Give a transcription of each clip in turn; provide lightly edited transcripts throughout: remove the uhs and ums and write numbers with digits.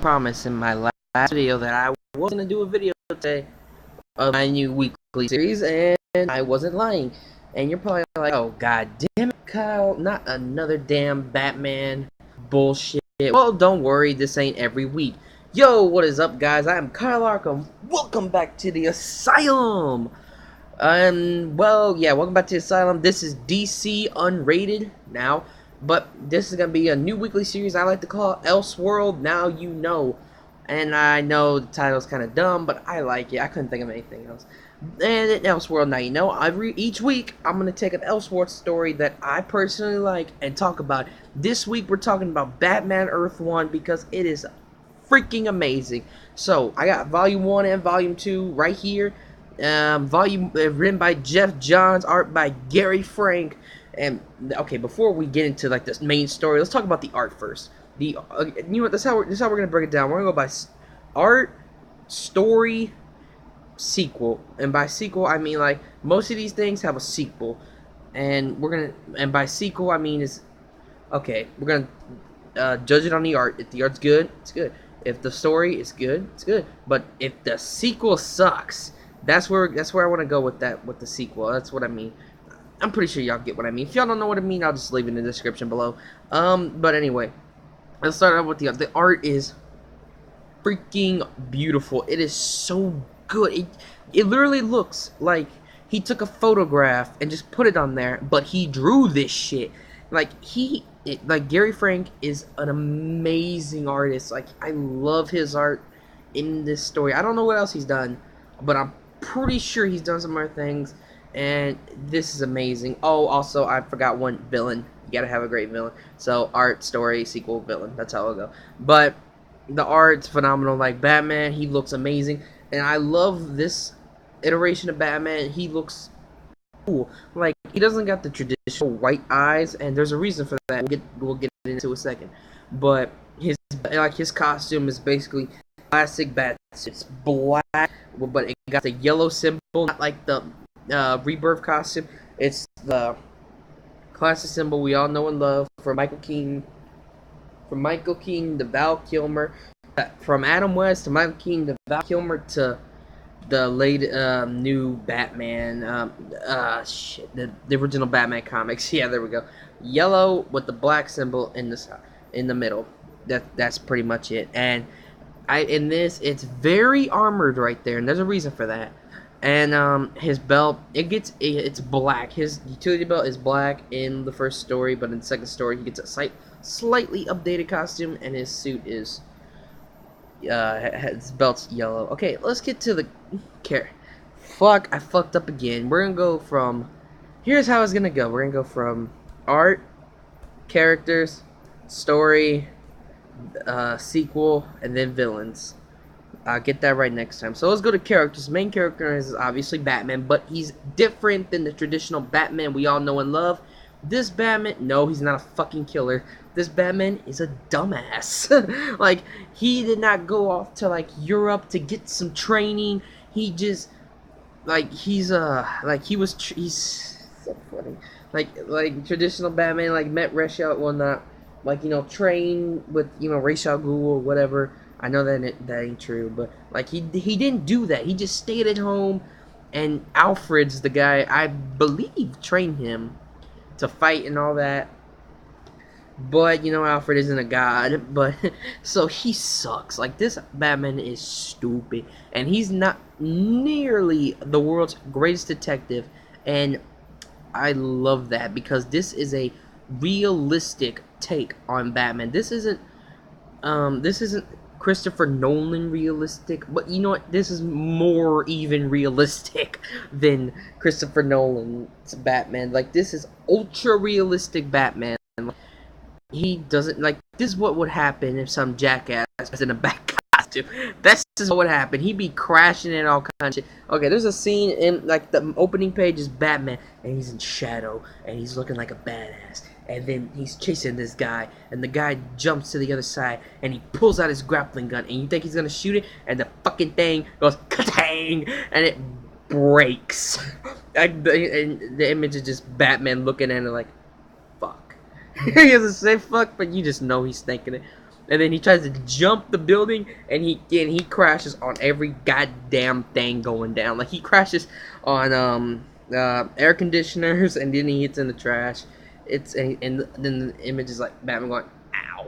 promised in my last video that I was gonna do a video today of my new weekly series, and I wasn't lying. And you're probably like, "Oh god damn it, Kyle, not another damn Batman bullshit." Well, don't worry, this ain't every week. Yo, what is up, guys? I am Kyle Arkham. Welcome back to the Asylum. Well, yeah, welcome back to the Asylum. This is DC Unrated now, but this is gonna be a new weekly series I like to call Elseworld. Now you know. And I know the title's kind of dumb, but I like it. I couldn't think of anything else. And in Elseworld, now you know, each week I'm going to take an Elseworld story that I personally like and talk about. This week we're talking about Batman Earth 1 because it is freaking amazing. So, I got Volume 1 and Volume 2 right here. Written by Jeff Johns, art by Gary Frank. And, okay, before we get into, like, this main story, let's talk about the art first. You know what? This is how we're gonna break it down. We're gonna go by art, story, sequel, and by sequel I mean like most of these things have a sequel, and by sequel I mean is okay. We're gonna judge it on the art. If the art's good, it's good. If the story is good, it's good. But if the sequel sucks, that's where I want to go with the sequel. That's what I mean. I'm pretty sure y'all get what I mean. If y'all don't know what I mean, I'll just leave it in the description below. But anyway. Let's start out with the art. The art is freaking beautiful. It is so good. It literally looks like he took a photograph and just put it on there, but he drew this shit. Like Gary Frank is an amazing artist. Like I love his art in this story. I don't know what else he's done, but I'm pretty sure he's done some other things. And this is amazing. Oh, also I forgot one villain. You gotta have a great villain. So art, story, sequel, villain. That's how it'll go. But the art's phenomenal. Like Batman, he looks amazing, and I love this iteration of Batman. He looks cool. Like he doesn't got the traditional white eyes, and there's a reason for that. We'll get into a second. But his costume is basically classic Bat. It's black, but it got the yellow symbol, not like the Rebirth costume. It's the classic symbol we all know and love from Michael Keaton to Val Kilmer, from Adam West to Michael Keaton to Val Kilmer to the late new Batman, the original Batman comics. Yeah, there we go. Yellow with the black symbol in the middle. That's pretty much it. And in this, it's very armored right there, and there's a reason for that. And his belt, it's black. His utility belt is black in the first story, but in the second story he gets a slightly updated costume, and his suit is his belt's yellow. Okay, let's get to the Fuck, I fucked up again. We're gonna go from here's how it's gonna go. We're gonna go from art, characters, story, sequel, and then villains. I'll get that right next time. So let's go to characters. Main character is obviously Batman, but he's different than the traditional Batman we all know and love. This Batman, no, he's not a fucking killer. This Batman is a dumbass. Like, he did not go off to, like, Europe to get some training. He just, like, he's so funny. Like traditional Batman, like, met Ra's al Ghul, well, not, like, you know, train with, you know, Ra's al Ghul or whatever. I know that ain't true, but like he didn't do that. He just stayed at home, and Alfred's the guy I believe trained him to fight and all that. But you know, Alfred isn't a god, but so he sucks. Like this Batman is stupid, and he's not nearly the world's greatest detective, and I love that because this is a realistic take on Batman. This isn't Christopher Nolan realistic, but you know what? This is more even realistic than Christopher Nolan's Batman. Like this is ultra realistic Batman. He doesn't like this is what would happen if some jackass was in a bat costume. This is what would happen. He'd be crashing and all kinds of shit. Okay, there's a scene in like the opening page is Batman and he's in shadow and he's looking like a badass. And then he's chasing this guy, and the guy jumps to the other side, and he pulls out his grappling gun, and you think he's gonna shoot it, and the fucking thing goes ka-tang, and it breaks. And the image is just Batman looking at it like, fuck. He doesn't say fuck, but you just know he's thinking it. and then he tries to jump the building, and he crashes on every goddamn thing going down. Like, he crashes on air conditioners, and then he hits in the trash. And then the image is like Batman going, ow,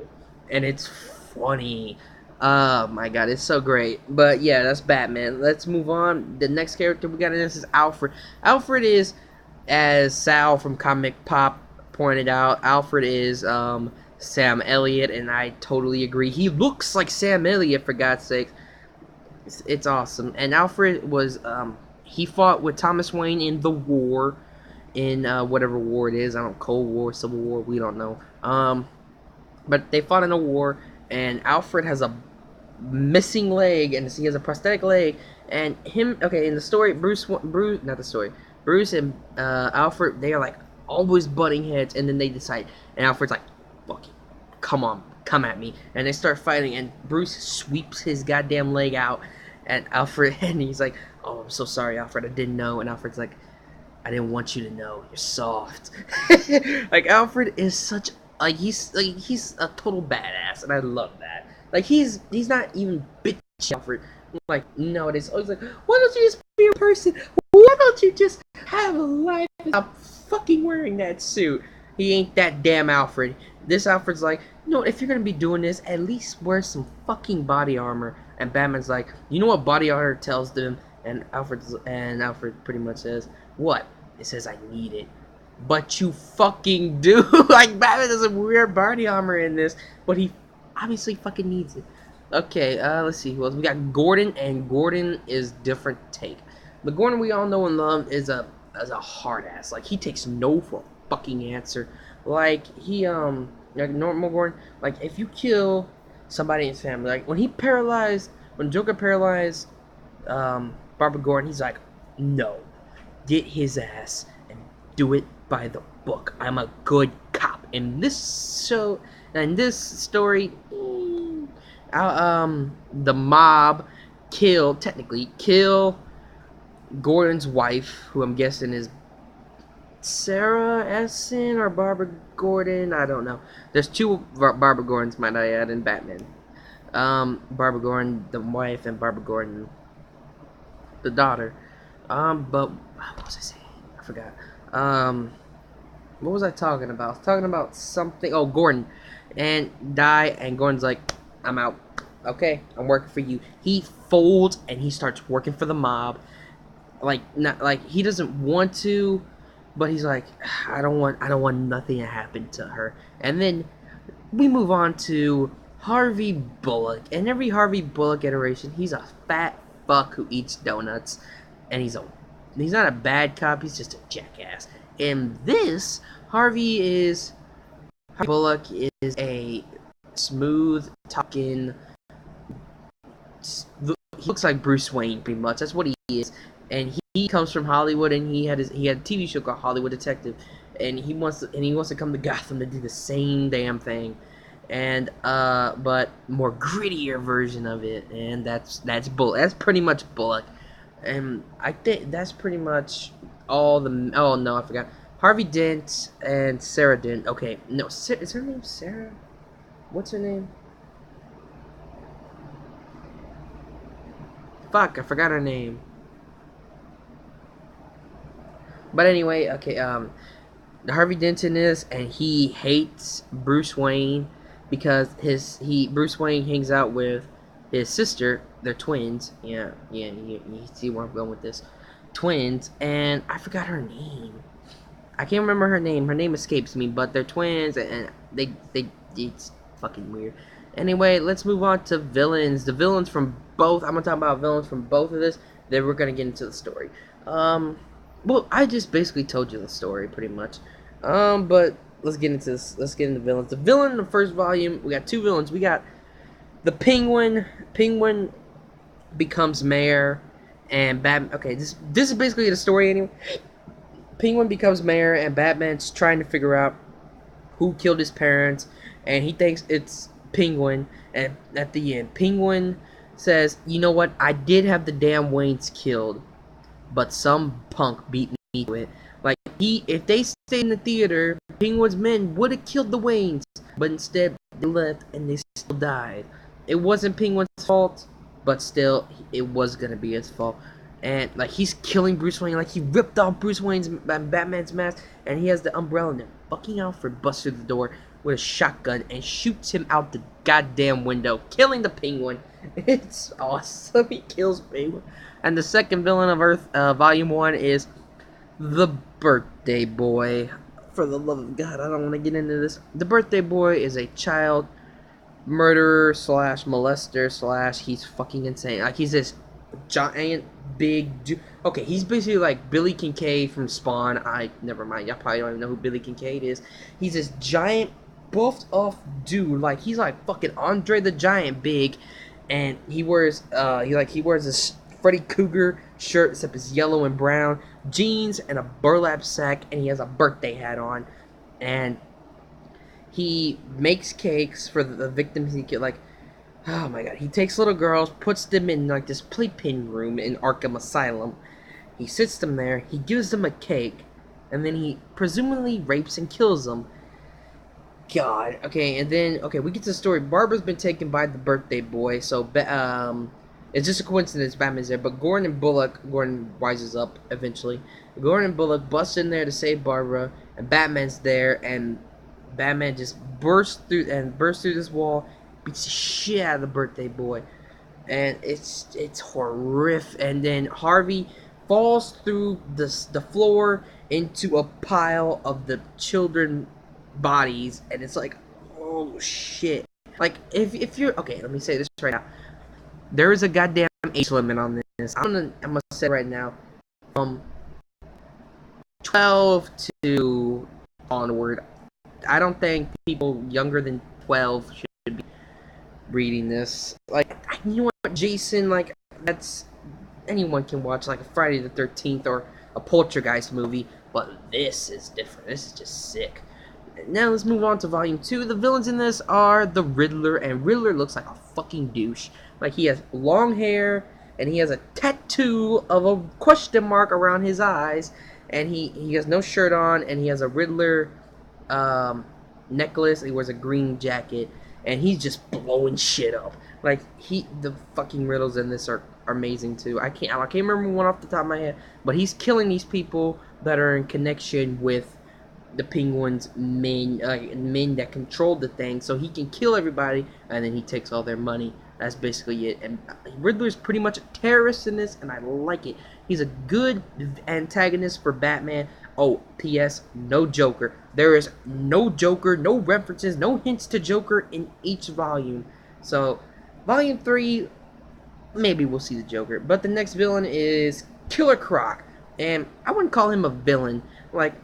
and it's funny. Oh my god, it's so great. But yeah, that's Batman. Let's move on. The next character we got in this is Alfred. Alfred is, as Sal from Comic Pop pointed out, Alfred is Sam Elliott, and I totally agree. He looks like Sam Elliott, for God's sake. It's awesome. And Alfred was he fought with Thomas Wayne in the war, in whatever war it is. I don't know, Cold War, Civil War, we don't know. But they fought in a war, and Alfred has a missing leg, and he has a prosthetic leg. And him, okay, in the story, Bruce, not the story, Bruce and Alfred, they are like always butting heads, and then they decide, and Alfred's like, fuck you, come on, come at me, and they start fighting, and Bruce sweeps his goddamn leg out, and Alfred, and he's like, oh, I'm so sorry, Alfred, I didn't know, and Alfred's like, I didn't want you to know, you're soft. Like, Alfred is such, he's a total badass, and I love that. Like, he's not even bitchy, Alfred. Like, no, it is always like, why don't you just be a person? Why don't you just have a life without fucking wearing that suit? He ain't that damn Alfred. This Alfred's like, you know, if you're gonna be doing this, at least wear some fucking body armor. And Batman's like, you know what body armor tells them? And Alfred pretty much says, what? It says I need it. But you fucking do. Like, Batman doesn't wear body armor in this, but he obviously fucking needs it. Okay, let's see who else. We got Gordon, and Gordon is different take. The Gordon we all know and love is a hard ass. Like, he takes no for a fucking answer. Like, he like normal Gordon, like, if you kill somebody in his family, like when Joker paralyzed Barbara Gordon, he's like, no, get his ass and do it by the book. I'm a good cop. In this story, the mob technically kill Gordon's wife, who I'm guessing is Sarah Essen or Barbara Gordon. I don't know. There's two Barbara Gordons, might I add, in Batman. Barbara Gordon, the wife, and Barbara Gordon, the daughter. But what was I saying? I forgot. What was I talking about? I was talking about something. Oh, Gordon, and Gordon's like, I'm out. Okay, I'm working for you. He folds and he starts working for the mob. Like, not like he doesn't want to, but he's like, I don't want nothing to happen to her. And then we move on to Harvey Bullock. In every Harvey Bullock iteration, he's a fat fuck who eats donuts, and he's not a bad cop. He's just a jackass. In this, Harvey Bullock is a smooth talking. He looks like Bruce Wayne, pretty much. That's what he is. And he comes from Hollywood, and he had a TV show called Hollywood Detective, and he wants to come to Gotham to do the same damn thing, and but more grittier version of it, and that's Bullock. That's pretty much Bullock, and I think that's pretty much all the. Oh no, I forgot. Harvey Dent and Sarah Dent. Okay, no, is her name Sarah? What's her name? Fuck, I forgot her name. But anyway, okay, Harvey Denton is, and he hates Bruce Wayne because Bruce Wayne hangs out with his sister. They're twins. Yeah, you see where I'm going with this. Twins, and I forgot her name. I can't remember her name. Her name escapes me, but they're twins, and it's fucking weird. Anyway, let's move on to villains. The villains from both. I'm gonna talk about villains from both of this. Then we're gonna get into the story. Well, I just basically told you the story pretty much. But let's get into this. Let's get into villains. The villain in the first volume. We got two villains. We got the Penguin. Penguin becomes mayor, and Batman. Okay, this is basically the story anyway. Penguin becomes mayor, and Batman's trying to figure out who killed his parents, and he thinks it's Penguin. And at the end, Penguin says, "You know what? I did have the damn Waynes killed, but some punk beat me to it. Like, if they stayed in the theater, Penguin's men would have killed the Waynes, but instead they left and they still died. It wasn't Penguin's fault, but still, it was gonna be his fault. And like, he's killing Bruce Wayne, like he ripped off Bruce Wayne's Batman's mask, and he has the umbrella, and then fucking Alfred busts through the door with a shotgun and shoots him out the goddamn window, killing the Penguin. It's awesome. He kills Penguin. And the second villain of Earth, Volume 1, is the Birthday Boy. For the love of God, I don't want to get into this. The Birthday Boy is a child murderer slash molester slash he's fucking insane. Like, he's this giant big dude. Okay, he's basically like Billy Kincaid from Spawn. Never mind, y'all probably don't even know who Billy Kincaid is. He's this giant buffed off dude. Like, he's like fucking Andre the Giant big, and he wears this Freddy Krueger shirt, except it's yellow and brown, jeans and a burlap sack, and he has a birthday hat on, and he makes cakes for the victims he killed. Like, oh my god, he takes little girls, puts them in like this playpen room in Arkham Asylum. He sits them there, he gives them a cake, and then he presumably rapes and kills them. God, okay, and then we get to the story. Barbara's been taken by the Birthday Boy, so it's just a coincidence Batman's there. But Gordon rises up eventually. Gordon and Bullock bust in there to save Barbara, and Batman's there, and Batman just bursts through this wall, beats the shit out of the Birthday Boy, and it's horrific. And then Harvey falls through the floor into a pile of the children bodies, and it's like, oh shit. Like, if you're okay, let me say this right now. There is a goddamn age limit on this. I'm gonna say right now, 12 to onward. I don't think people younger than 12 should be reading this. Like, you know what, Jason? Like, that's anyone can watch like a Friday the 13th or a Poltergeist movie, but this is different. This is just sick. Now let's move on to Volume 2. The villains in this are the Riddler, and Riddler looks like a fucking douche. Like, he has long hair, and he has a tattoo of a question mark around his eyes, and he has no shirt on, and he has a Riddler necklace. He wears a green jacket, and he's just blowing shit up. Like, the fucking riddles in this are amazing too. I can't remember one off the top of my head, but he's killing these people that are in connection with the Penguin's men that controlled the thing, so he can kill everybody, and then he takes all their money. That's basically it. And Riddler's pretty much a terrorist in this, and I like it. He's a good antagonist for Batman. Oh, P.S. No Joker. There is no Joker, no references, no hints to Joker in each volume. So, Volume 3, maybe we'll see the Joker. But the next villain is Killer Croc. And I wouldn't call him a villain. Like,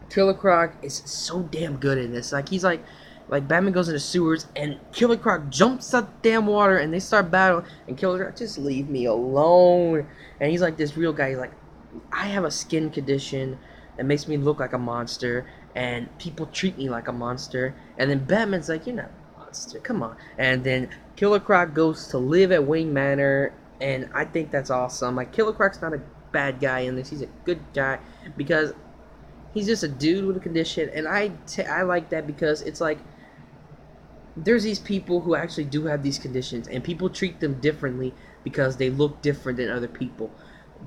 Killer Croc is so damn good in this. Like, he's like Batman goes into sewers, and Killer Croc jumps out the damn water, and they start battling, and Killer Croc, just leave me alone. And he's like this real guy. He's like, I have a skin condition that makes me look like a monster, and people treat me like a monster. And then Batman's like, you're not a monster, come on. And then Killer Croc goes to live at Wayne Manor, and I think that's awesome. Like, Killer Croc's not a bad guy in this. He's a good guy, because he's just a dude with a condition, and I like that, because it's like, there's these people who actually do have these conditions, and people treat them differently because they look different than other people.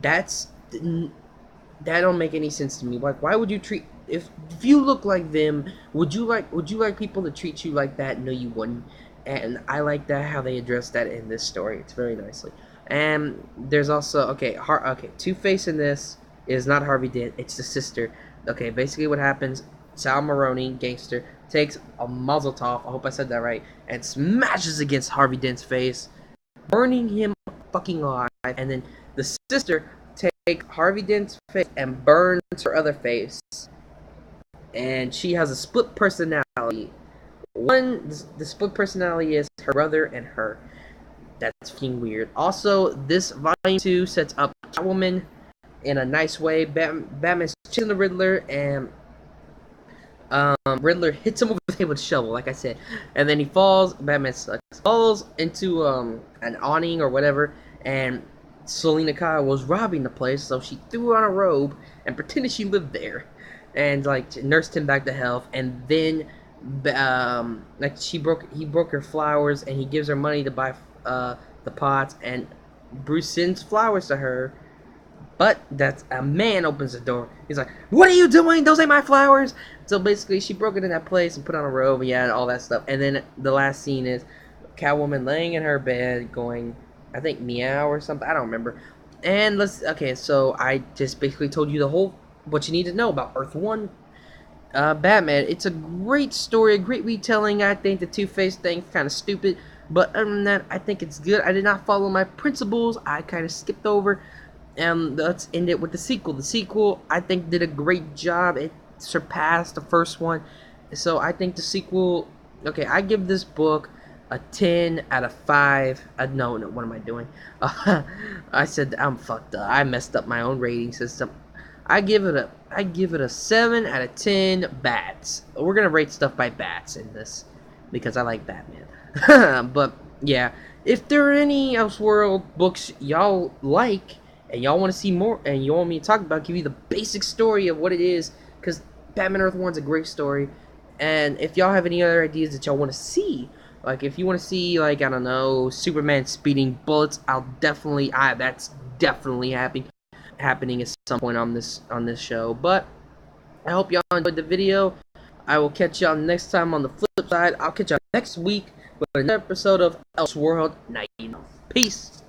That don't make any sense to me. Like, why would you treat, if you look like them, would you like people to treat you like that? No, you wouldn't. And I like that, how they address that in this story. It's very nicely. And there's also Two-Face in this is not Harvey Dent, it's the sister. Okay, basically what happens, Sal Maroni, gangster, takes a Mazel Tov, I hope I said that right, and smashes against Harvey Dent's face, burning him fucking alive. And then the sister takes Harvey Dent's face and burns her other face. And she has a split personality. The split personality is her brother and her. That's fucking weird. Also, this Volume 2 sets up Catwoman in a nice way. Batman's chasing the Riddler, and Riddler hits him over the head with a shovel, like I said, and then he falls. Batman falls into an awning or whatever, and Selena Kyle was robbing the place, so she threw on a robe and pretended she lived there, and like nursed him back to health. And then, like he broke her flowers, and he gives her money to buy the pots. And Bruce sends flowers to her, but that's a man opens the door. He's like, "What are you doing? Those ain't my flowers." So basically, she broke into that place and put on a robe, and yeah, and all that stuff. And then the last scene is Catwoman laying in her bed, going, I think meow or something. I don't remember. And okay. So I just basically told you the whole what you need to know about Earth One, Batman. It's a great story, a great retelling. I think the Two-Face thing's kind of stupid, but other than that, I think it's good. I did not follow my principles. I kind of skipped over. And let's end it with the sequel. The sequel, I think, did a great job. It surpassed the first one. So I think the sequel... Okay, I give this book a 10 out of 5. No, what am I doing? I said I'm fucked up. I messed up my own rating system. I give it a 7 out of 10 bats. We're going to rate stuff by bats in this because I like Batman. But, yeah. If there are any Elseworld books y'all like, and y'all want to see more, and you want me to talk about, give you the basic story of what it is, because Batman Earth 1's a great story. And if y'all have any other ideas that y'all want to see, like if you want to see, like, I don't know, Superman speeding bullets, that's definitely happening at some point on this show. But I hope y'all enjoyed the video. I will catch y'all next time on the flip side. I'll catch y'all next week with another episode of Elseworld Night. Peace.